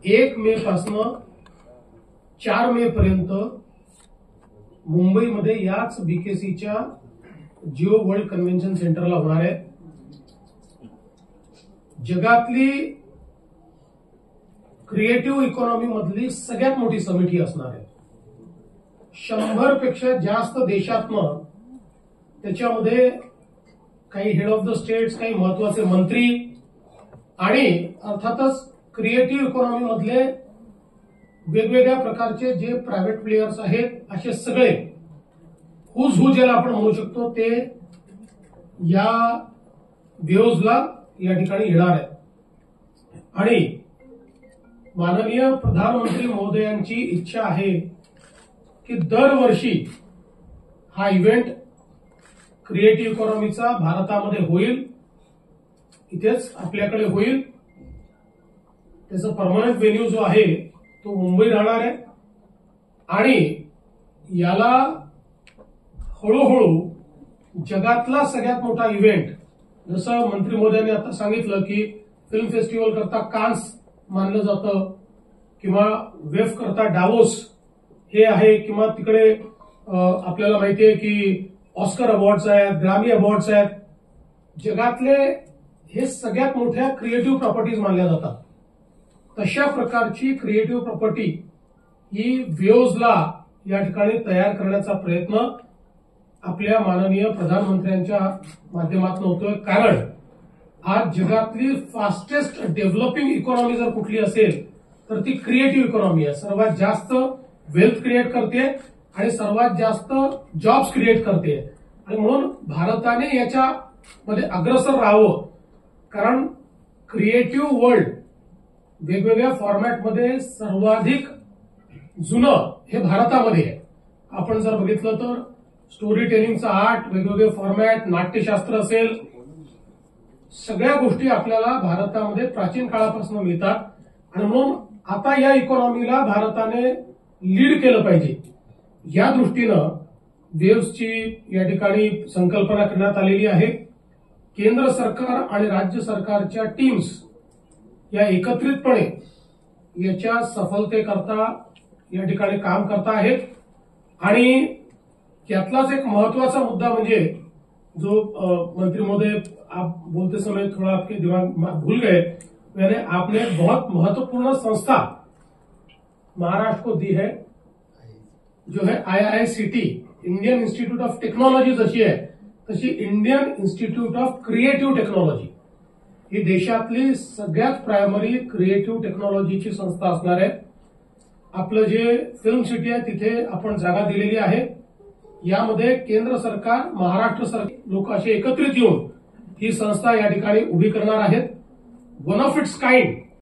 1 मे पासून 4 मे पर्यंत मुंबईमध्ये याच बीकेसीच्या जिओ वर्ल्ड कन्व्हेन्शन सेंटरला होणार आहे। जगातली क्रिएटिव्ह इकॉनॉमी मधली सगळ्यात मोठी समिट ही असणार आहे। 100 पेक्षा जास्त देशातनं त्याच्यामध्ये काही हेड ऑफ द स्टेट्स, काही महत्वाचे मंत्री आणि अर्थातच क्रिएटिव्ह इकॉनॉमी मधले वेगवेगळ्या प्रकारचे जे प्रायव्हेट प्लेयर्स आहेत, असे सगळे हुज हू ज्याला आपण म्हणू शकतो ते या वेव्हजला या ठिकाणी येणार आहे। आणि माननीय प्रधानमंत्री महोदयांची इच्छा आहे की दरवर्षी हा इव्हेंट क्रिएटिव्ह इकॉनॉमीचा भारतामध्ये होईल, इथेच आपल्याकडे होईल। त्याचा परमनंट व्हेन्यू जो आहे तो मुंबई राहणार आहे आणि याला हळूहळू जगातला सगळ्यात मोठा इव्हेंट, जसं मंत्री महोदयांनी आता सांगितलं की फिल्म फेस्टिवल करता कान्स मानलं जातं किंवा वेफ करता डावोस हे आहे, किंवा तिकडे आपल्याला माहितीये की ऑस्कर अवॉर्ड्स आहेत, ग्रॅमी अवॉर्ड्स आहेत। जगातले हे सगळ्यात मोठ्या क्रिएटिव्ह प्रॉपर्टीज मानल्या जातात। तशा प्रकारची क्रिएटिव्ह प्रॉपर्टी ही वेव्हजला या ठिकाणी तयार करण्याचा प्रयत्न आपल्या माननीय प्रधानमंत्र्यांच्या माध्यमातून होतोय। कारण आज जगातली फास्टेस्ट डेव्हलपिंग इकॉनॉमी जर कुठली असेल तर ती क्रिएटिव्ह इकॉनॉमी आहे। सर्वात जास्त वेल्थ क्रिएट करते आणि सर्वात जास्त जॉब्स क्रिएट करते आणि म्हणून भारताने याच्यामध्ये अग्रसर राहावं। कारण क्रिएटिव्ह वर्ल्ड वेगवेगळ्या फॉर्मॅटमध्ये सर्वाधिक जुनं हे भारतामध्ये आहे। आपण जर बघितलं तर स्टोरी टेलिंगचा आर्ट, वेगवेगळे फॉर्मॅट, नाट्यशास्त्र असेल, सगळ्या गोष्टी आपल्याला भारतामध्ये प्राचीन काळापासून मिळतात आणि म्हणून आता या इकॉनॉमीला भारताने लीड केलं पाहिजे। या दृष्टीनं वेव्हजची या ठिकाणी संकल्पना करण्यात आलेली आहे। केंद्र सरकार आणि राज्य सरकारच्या टीम्स या एकत्रितपणे याच्या सफलतेकरता या ठिकाणी काम करत आहेत आणि यातलाच एक महत्वाचा मुद्दा म्हणजे जो मंत्री महोदय आप बोलते समय थोड़ा आपके दिमाग भूल गए, मैंने आपने बहुत महत्वपूर्ण संस्था महाराष्ट्र को दी है, जो है IICT, Indian Institute of Technology जशी आहे तशी Indian Institute of Creative Technology ही देशातली सगळ्यात प्रायमरी क्रिएटिव्ह टेक्नॉलॉजीची संस्था असणार आहे। आपलं जे फिल्म सिटी आहे तिथे आपण जागा दिलेली आहे। यामध्ये केंद्र सरकार, महाराष्ट्र सरकार लोक असे एकत्रित येऊन ही संस्था या ठिकाणी उभी करणार आहेत। One of its kind